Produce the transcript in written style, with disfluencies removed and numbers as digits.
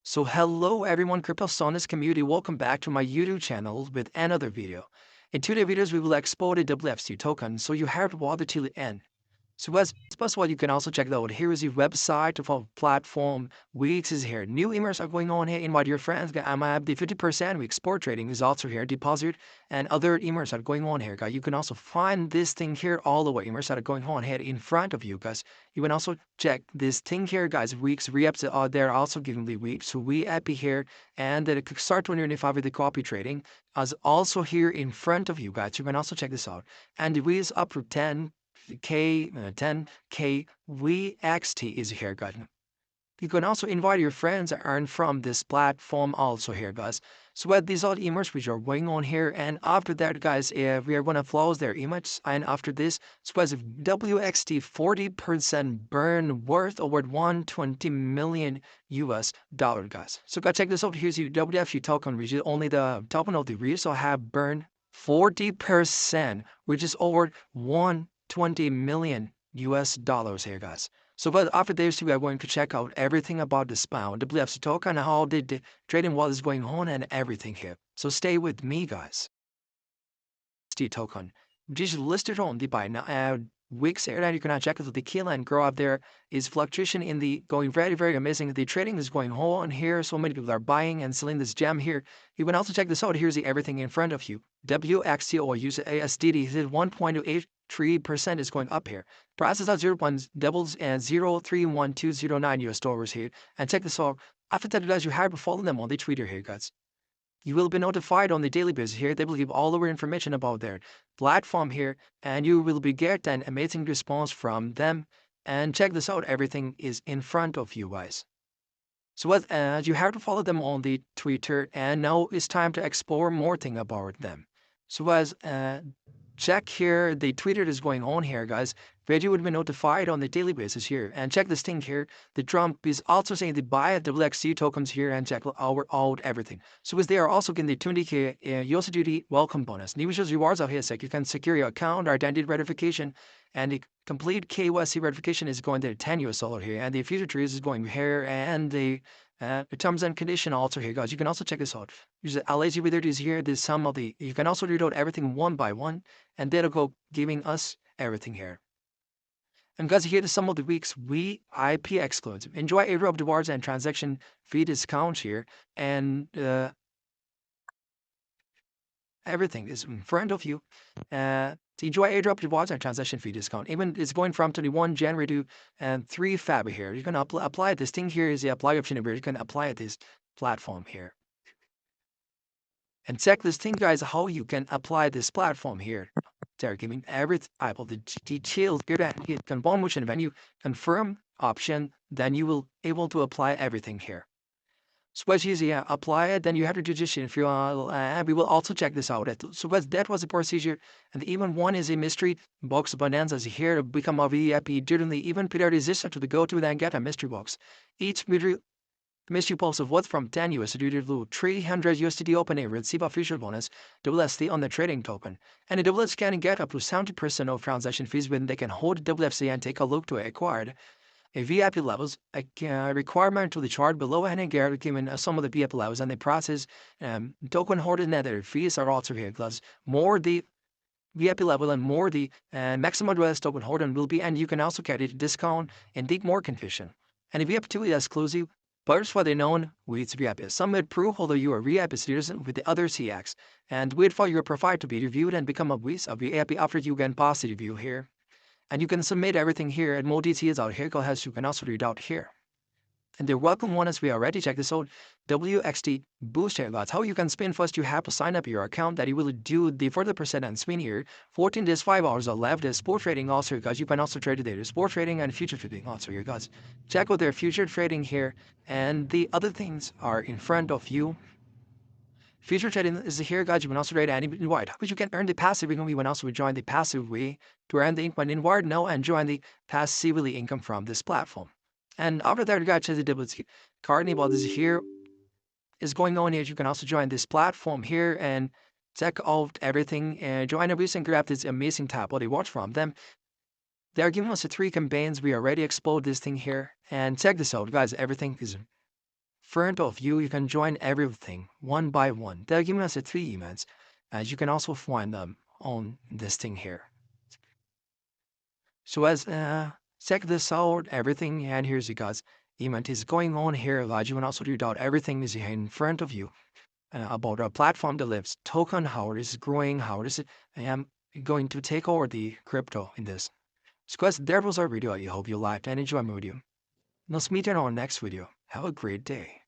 So hello everyone, Crypto Sonus community, welcome back to my YouTube channel with another video. In today's videos, we will export a WFC token, so you have to watch it till the end. So as first of all, you can also check it out. Here is the website of our platform. Weex is here. New emails are going on here. Invite your friends. I'm at the 50% we export trading is also here. Deposit and other emails are going on here, guys. You can also find this thing here, all the way emails that are going on here in front of you, guys. You can also check this thing here, guys. Weeks re-ups are there also giving the week. So we happy here and the start 2025 with the copy trading as also here in front of you, guys. You can also check this out. And the is up for 10K VXT is here, guys. You can also invite your friends and earn from this platform also here, guys. So what these are the emails which are going on here, and after that, guys, we are gonna close their images, and after this, so as WXT 40% burn worth over 120 million US dollar, guys. So guys, check this out. Here's the WFG token, which is only the token of the real, so have burned 40%, which is over 120 million US dollars here, guys. So, but after this, we are going to check out everything about the pound, the WFC token, how the trading what is going on, and everything here. So stay with me, guys. Token, which is listed on the buy now. Weeks here, and you can check out the key line grow up there is fluctuation in the going very amazing. The trading is going on here. So many people are buying and selling this gem here. You can also check this out. Here's the everything in front of you. WXT or use ASDD is 1.83% is going up here. Prices are 0.doubles and 0.31209 US dollars here. And check this out. After that, guys, you have to follow them on the Twitter here, guys. You will be notified on the daily basis here. They will give all over information about their platform here, and you will be get an amazing response from them. And check this out, everything is in front of you guys. So what you have to follow them on the Twitter, and now it's time to explore more thing about them. So as check here, the Twitter is going on here, guys. Reggie would be notified on the daily basis here. And check this thing here. The Trump is also saying the buy the WXC tokens here and check out everything. So as they are also getting the 20K USDT welcome bonus. New users rewards out here, so you can secure your account or identity verification. And the complete KYC verification is going to 10 US dollar here. And the future trees is going here. And the terms and condition also here, guys. You can also check this out. Use the lazy with it is here. There's some of the, you can also read out everything one by one. And that'll go giving us everything here. And guys, here are some of the week's VIP excludes. Enjoy airdrop rewards and transaction fee discounts here. And everything is in front of you. To enjoy airdrop rewards and transaction fee discount. Even it's going from 21 January to 3 Feb here. You can apply this thing here is the apply option where you can apply at this platform here. And check this thing, guys, how you can apply this platform here. They're giving every type of the details here that you can motion when you confirm option, then you will able to apply everything here. So as easy, apply it, then you have to do this if you we will also check this out. So that was the procedure. And even one is a mystery box bonanza here to become a VIP during the even period is this to the go to then get a mystery box. Each mystery pulse of what from 10 USD to 300 USD open area receive a future bonus WSD on the trading token. And the WS can get up to 70% of transaction fees when they can hold WFC and take a look to acquired. A VIP levels a requirement to the chart below and again given some of the VIP levels and the process token holders and their fees are also here because more the VIP level and more the maximum US token holder will be, and you can also get a discount and dig more confusion. And if VIP 2 is exclusive, first, what they known with VIP. Some would prove although you are VIP citizen with the other CX, and wait for your profile to be reviewed and become a VIP after you can pass the review here. And you can submit everything here, and more details out here, as you can also read out here. And the welcome one as we already checked this out, WXT boost here, guys. How you can spin first, you have to sign up your account that you will do the 40% and spin here. 14 days, 5 hours are left. There's sport trading also here, guys. You can also trade there. Sport trading and future trading also here, guys. Check out their future trading here, and the other things are in front of you. Future trading is here, guys. You can also trade any wide, but you can earn the passive income. You can also join the passive way to earn the income in wide now and join the passively income from this platform. And after that, guys, the WC Carnival is here is going on here. You can also join this platform here and check out everything and join a recent grab this amazing tab what they watch from them. They are giving us the 3 campaigns. We already explode this thing here and check this out, guys. Everything is front of you. You can join everything one by one. They're giving us the 3 events, as you can also find them on this thing here. So as check this out, everything, and here's you guys. Event is going on here. That you can also read out everything is here in front of you about our platform that lives token, how it is growing, how it is going to take over the crypto in this. So guys, there was our video. I hope you liked and enjoyed my video. Let's meet in our next video. Have a great day.